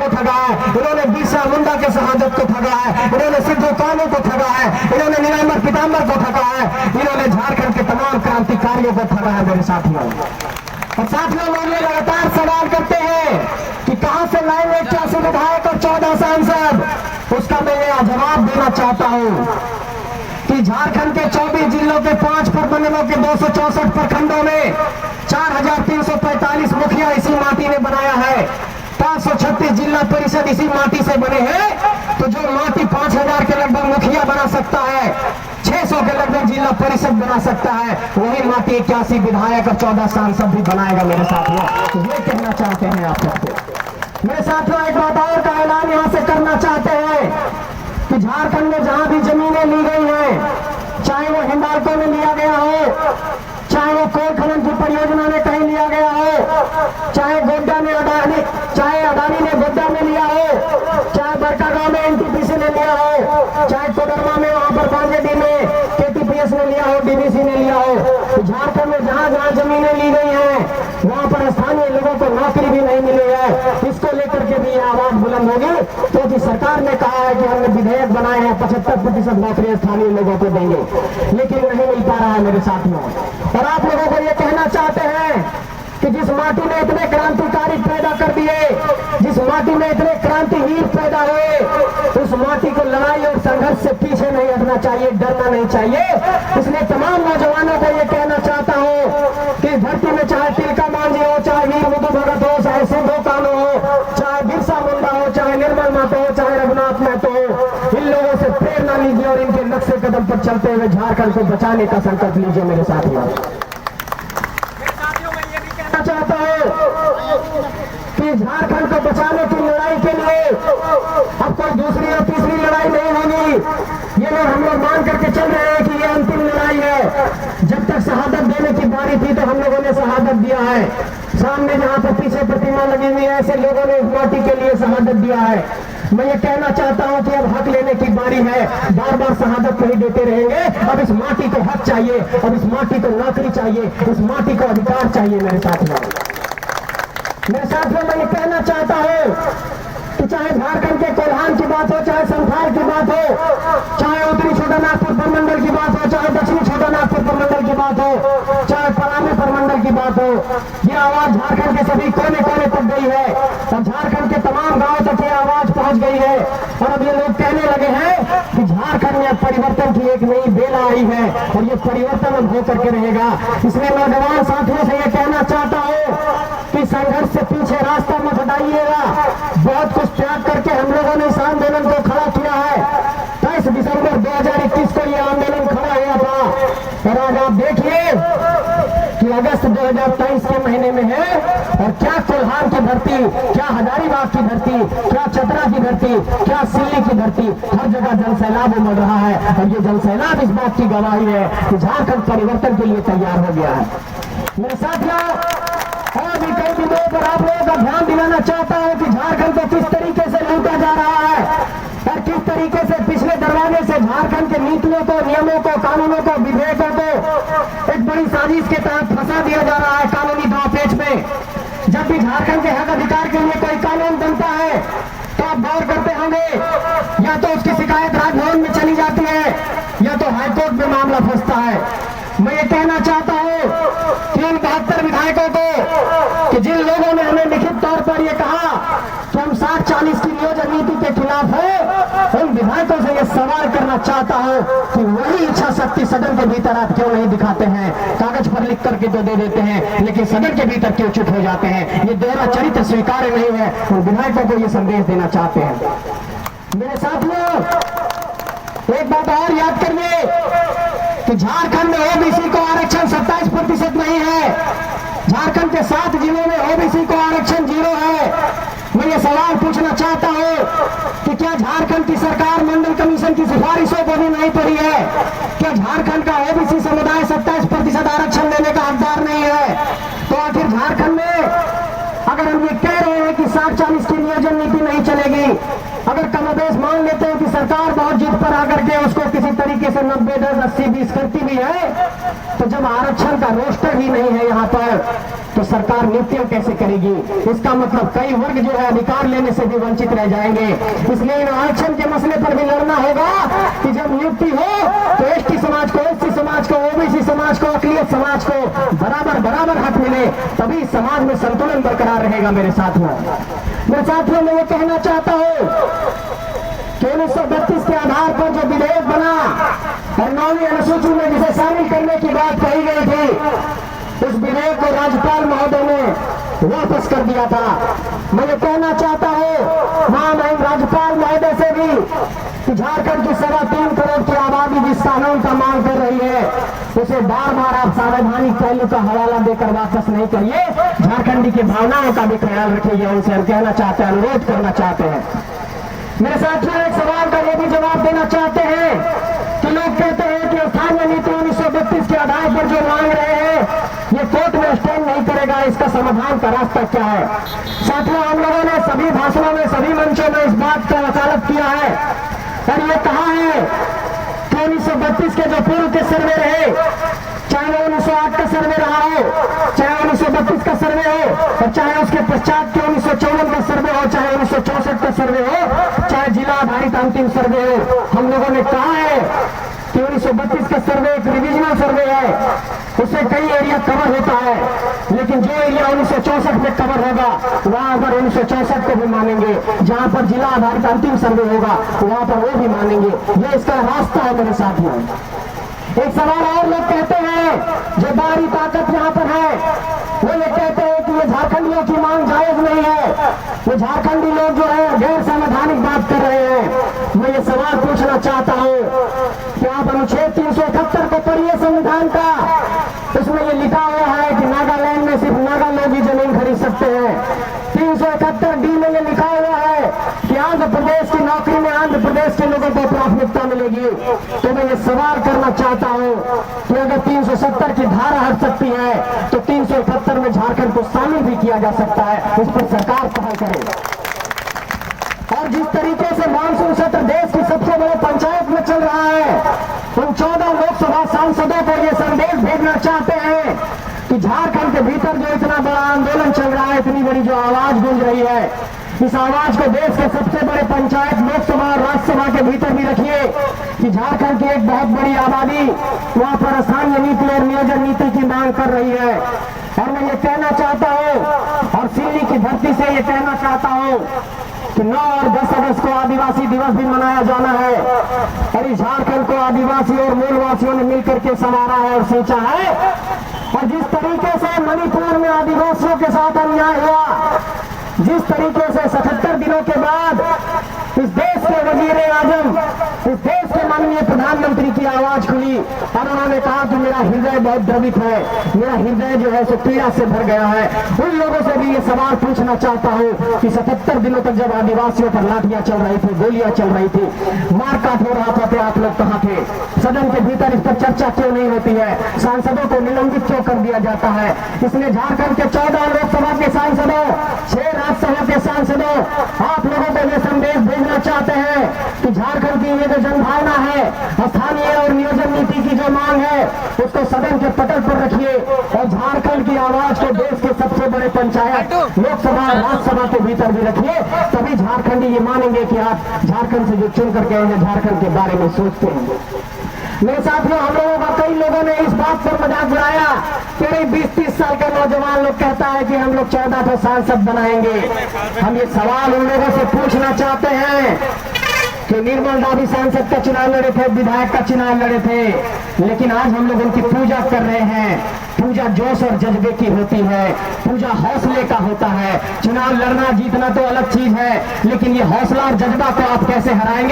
को ठगा है, इन्होंने बिरसा मुंडा के शहादत को ठगा है, इन्होंने सिद्धू कानू को ठगा है, इन्होंने नीलांबर पीताम्बर को ठगा है, इन्होंने झारखंड के तमाम क्रांतिकारियों को ठगा है मेरे साथियों। और साथियों, लोग लगातार सवाल करते हैं कि कहां से लाएंगे 81 विधायक और 14 सांसद। उसका मैं यह जवाब देना चाहता हूं कि झारखंड के 24 जिलों के 5 प्रमंडलों के 264 प्रखंडों में 4345 मुखिया इसी माटी ने बनाया है। 536 जिला परिषद इसी माटी से बने हैं। तो जो माटी 5000 के लगभग मुखिया बना सकता है, 600 के लगभग जिला परिषद बना सकता है, वही माटी 81 विधायक और 14 सांसद भी बनाएगा मेरे साथियों। तो ये कहना चाहते हैं आप सबको। मेरे साथियों, एक बात और का ऐलान यहां से करना चाहते हैं कि झारखंड में जहां भी जमीनें ली गई हैं, चाहे वो हिंडाल्को में लिया गया हो, चाहे वो कोल खनन की परियोजना में कहीं लिया गया हो, चाहे गोड्डा में अडानी ने गोड्डा में लिया हो, चाहे बड़कागांव में एनटीपीसी ने लिया हो, चाहे कोडरमा में वहां पर बांजेडी में केटीपीएस ने लिया हो, डीवीसी ने लिया हो, तो झारखंड में जहां जहां जमीनें ली गई हैं वहां पर स्थानीय लोगों को नौकरी भी नहीं मिली है। इसको लेकर के भी आवाज बुलंद होगी, क्योंकि सरकार ने कहा है कि हमने विधेयक बनाए हैं 75% नौकरी स्थानीय लोगों को देंगे, लेकिन नहीं मिल पा रहा है मेरे साथियों। और आप लोगों को ये कहना चाहते हैं कि जिस माटी में इतने क्रांतिकारी पैदा कर दिए, जिस माटी में इतने क्रांतिवीर पैदा हुए, उस माटी को लड़ाई और संघर्ष से पीछे नहीं हटना चाहिए, डरना नहीं चाहिए। इसलिए तमाम नौजवानों को ये कहना चाहता हूँ कि धरती में चाहे तिलका मांझी हो, चाहे वीर बुद्धू भगत हो, चाहे सिद्धू कानू हो, चाहे बिरसा मुंडा हो, चाहे निर्मल महतो हो, चाहे रघुनाथ महतो हो, इन लोगों से प्रेरणा लीजिए और इनके नक्शे कदम पर चलते हुए झारखंड को बचाने का संकल्प लीजिए मेरे साथियों। चाहता हूं कि झारखंड को बचाने की लड़ाई के लिए अब कोई दूसरी या तीसरी लड़ाई नहीं होगी। ये लोग हम लोग मान करके चल रहे हैं कि ये अंतिम लड़ाई है। जब तक शहादत देने की बारी थी तो हम लोगों ने शहादत दिया है। सामने जहां पर पीछे प्रतिमा लगी हुई है, ऐसे लोगों ने इस माटी के लिए शहादत दिया है। मैं ये कहना चाहता हूं कि अब हक लेने की बारी है। बार बार शहादत नहीं देते रहेंगे। अब इस माटी को हक चाहिए, अब इस माटी को नौकरी चाहिए, इस माटी को अधिकार चाहिए मेरे साथियों। मैं ये कहना चाहता हूं कि चाहे झारखंड के कोल्हान की बात हो, चाहे संथाल की बात हो, चाहे उत्तरी छोटानागपुर प्रमंडल की बात हो, चाहे दक्षिणी छोटानागपुर प्रमंडल की बात हो, चाहे पलामू प्रमंडल की बात हो, ये आवाज झारखंड के सभी कोने कोने तक गई है और झारखंड के तमाम गांवों तक ये आवाज पहुंच गई है। और अब ये लोग कहने लगे हैं कि झारखंड में परिवर्तन की एक नई बेला आई है और ये परिवर्तन अब होकर के रहेगा। इसलिए नौजवान साथियों से ये कहना चाहता हूं कि संघर्ष से पीछे रास्ता मत हटाइएगा। बहुत कुछ त्याग करके हम लोगों ने इस आंदोलन को खड़ा किया है। 23 दिसंबर 2021 को यह आंदोलन खड़ा हुआ था और आज आप देखिए कि अगस्त 2023 के महीने में है और क्या कोल्हान की धरती, क्या हजारीबाग की धरती, क्या चतरा की धरती, क्या सिल्ली की धरती, हर जगह जल सैलाब उमड़ रहा है। और ये जल सैलाब इस बात की गवाही है कि झारखंड परिवर्तन के लिए तैयार हो गया है। मेरे साथियों, और भी कई बिंदुओं पर आप लोगों का ध्यान दिलाना चाहता हूं कि झारखंड को किस तरीके से लूटा जा रहा है और किस तरीके से पिछले दरवाजे से झारखंड के नीतियों को, नियमों को, कानूनों को, विधेयकों को एक बड़ी साजिश के तहत फंसा दिया जा रहा है कानूनी दांवपेच में। जब भी झारखंड के हक अधिकार के लिए कोई कानून बनता है तो आप गौर करते होंगे, या तो उसकी शिकायत राजभवन में चली जाती है या तो हाईकोर्ट में मामला फंसता है। मैं ये कहना चाहता हूं कि इन 72 विधायकों को कि जिन लोगों ने हमें लिखित तौर पर यह कहा कि हम 60-40 की नियोजन नीति के खिलाफ है, उन विधायकों से यह सवाल करना चाहता हूं कि वही इच्छा शक्ति सदन के भीतर आप क्यों नहीं दिखाते हैं। कागज पर लिख करके तो दे देते हैं, लेकिन सदन के भीतर क्यों चुप हो जाते हैं। ये दोहरा चरित्र स्वीकार्य नहीं है। उन विधायकों को ये संदेश देना चाहते हैं। मेरे साथियों, एक बात और याद करिए कि झारखंड में ओबीसी को आरक्षण 27% नहीं है। झारखंड के 7 जिलों में ओबीसी को आरक्षण 0 है। मैं ये सवाल पूछना चाहता हूं कि क्या झारखंड की सरकार मंडल कमीशन की सिफारिशों को भी नहीं पढ़ी है? क्या झारखंड का ओबीसी समुदाय 27% आरक्षण देने का हकदार नहीं है? तो आखिर झारखंड में अगर हम ये कह रहे हैं कि 60-40 की नियोजन नीति नहीं चलेगी, अगर कमोबेश मान लेते हैं कि सरकार बहुत जिद पर आकर के उसको किसी तरीके तरीके से 90-10, 80-20 करती भी है, तो जब आरक्षण का रोस्टर ही नहीं है यहाँ पर, तो सरकार नियुक्तियां कैसे करेगी? इसका मतलब कई वर्ग जो है अधिकार लेने से भी वंचित रह जाएंगे। इसलिए इन आरक्षण के मसले पर भी लड़ना होगा कि जब नियुक्ति हो तो एसटी समाज को, एससी समाज को, ओबीसी समाज को, अकलियत समाज को बराबर हक मिले, तभी समाज में संतुलन बरकरार रहेगा। मेरे साथियों मैं ये कहना चाहता हूँ कि 1932 के आधार पर जो विधेयक बना और 9वीं अनुसूची में जिसे शामिल करने की बात कही गई थी, उस विधेयक को राज्यपाल महोदय ने वापस कर दिया था। मैं ये कहना चाहता हूँ महामहिम राज्यपाल महोदय से भी कि झारखंड की 3.25 करोड़ की आबादी जिस कानून का मांग कर रही है, उसे बार बार आप संवैधानिक पहलू का हवाला देकर वापस नहीं करिए, झारखंडी की भावनाओं का भी ख्याल रखिए। उनसे हम कहना चाहते हैं, अनुरोध करना चाहते हैं। मेरे साथियों एक सवाल का ये भी जवाब देना चाहते हैं कि लोग कहते हैं कि स्थानीय नीति 1932 के आधार पर जो मांग रहे हैं ये कोर्ट में स्टैंड नहीं करेगा, इसका समाधान का रास्ता क्या है? साथियों हम लोगों ने सभी भाषणों में, सभी मंचों में इस बात का वकालत किया है और ये कहा है कि 1932 के जो पूर्व के सर्वे रहे, चाहे 1908 का सर्वे रहा हो, चाहे 1932 का सर्वे हो, और चाहे उसके पश्चात के 1954 का सर्वे हो, चाहे 1964 का सर्वे हो, चाहे जिला आधारित अंतिम सर्वे हो, हम लोगों ने कहा है कि 1932 का सर्वे एक रिविजनल सर्वे है, उससे कई एरिया कवर होता है, लेकिन जो एरिया 1964 में कवर होगा वहां पर 1964 को भी मानेंगे, जहां पर जिला आधारित अंतिम सर्वे होगा वहां पर वो भी मानेंगे। ये इसका रास्ता है मेरे साथियों। एक सवाल और लोग कहते हैं जो बाहरी ताकत यहाँ पर है, वो ये कहते हैं कि ये झारखंडियों की मांग जायज नहीं है, वो झारखंडी लोग जो है गैर संवैधानिक बात कर रहे हैं। मैं ये सवाल पूछना चाहता हूँ कि आप अनुच्छेद 371 को पढ़िए संविधान का, उसमें ये लिखा हुआ है कि नागालैंड में सिर्फ नागा लोग ही जमीन खरीद सकते हैं। 371 डी में ये लिखा हुआ है कि आंध्र प्रदेश की नौकरी में आंध्र प्रदेश के लोगों को प्राथमिकता मिलेगी। तो मैं ये सवाल करना चाहता हूँ कि अगर 370 की धारा हट सकती है तो 371 में झारखंड को शामिल भी किया जा सकता है, उस पर सरकार पहल करे। और जिस तरीके से मानसून सत्र देश की सबसे बड़ी पंचायत में चल रहा है, उन 14 लोकसभा सांसदों को ये संदेश भेजना चाहते हैं कि झारखंड के भीतर जो इतना बड़ा आंदोलन चल रहा है, इतनी बड़ी जो आवाज गूंज रही है, इस आवाज को देश के सबसे बड़े पंचायत, लोकसभा और राज्यसभा के भीतर भी रखिए कि झारखंड की एक बहुत बड़ी आबादी वहां पर स्थानीय नीति और नियोजन नीति की मांग कर रही है। और मैं ये कहना चाहता हूँ और सिल्ली की धरती से ये कहना चाहता हूँ कि 9 और 10 अगस्त को आदिवासी दिवस भी मनाया जाना है और इस झारखंड को आदिवासी और मूलवासियों ने मिलकर के संवारा है और सींचा है। और जिस तरीके से मणिपुर में आदिवासियों के साथ अन्याय हुआ, जिस तरीके से 77 दिनों के बाद इस देश के वजीरे आजम, इस देश के माननीय प्रधानमंत्री की आवाज खुली और उन्होंने कहा कि मेरा हृदय बहुत द्रवित है, मेरा हृदय जो है सो पीड़ा से भर गया है। उन लोगों से भी ये सवाल पूछना चाहता हूँ कि 77 दिनों तक जब आदिवासियों पर लाठियां चल रही थी, गोलियां चल रही थी, मारकाट हो रहा था, तो आप लोग कहाँ थे? सदन के भीतर इस पर चर्चा क्यों नहीं होती है? सांसदों को निलंबित क्यों कर दिया जाता है? इसलिए झारखंड के 14 लोकसभा के सांसदों, 6 राज्यसभा के सांसदों, आप लोगों को ये संदेश भेजना चाहते हैं कि झारखंड की ये जो जनभावना है, स्थानीय और नियोजन नीति की जो मांग है, उसको सदन के पटल पर रखिए और झारखंड की आवाज को देश के सबसे बड़े पंचायत, लोकसभा और राज्यसभा के भीतर भी रखिए, तभी झारखंडी ये मानेंगे कि आप झारखंड से जो चुन करके आए हैं झारखंड के बारे में सोचते हैं। मेरे साथियों, हम लोगों का कई लोगों ने इस बात पर मजाक उड़ाया कि 20-30 साल का नौजवान लोग कहता है कि हम लोग 14 को सांसद बनाएंगे। हम ये सवाल उन लोगों से पूछना चाहते हैं कि निर्मल दादी सांसद का चुनाव लड़े थे, विधायक का चुनाव लड़े थे, लेकिन आज हम लोग उनकी पूजा कर रहे हैं। पूजा जोश और जज्बे की होती है, पूजा हौसले का होता है। चुनाव लड़ना जीतना तो अलग चीज है, लेकिन ये हौसला और जज्बा को आप कैसे हराएंगे?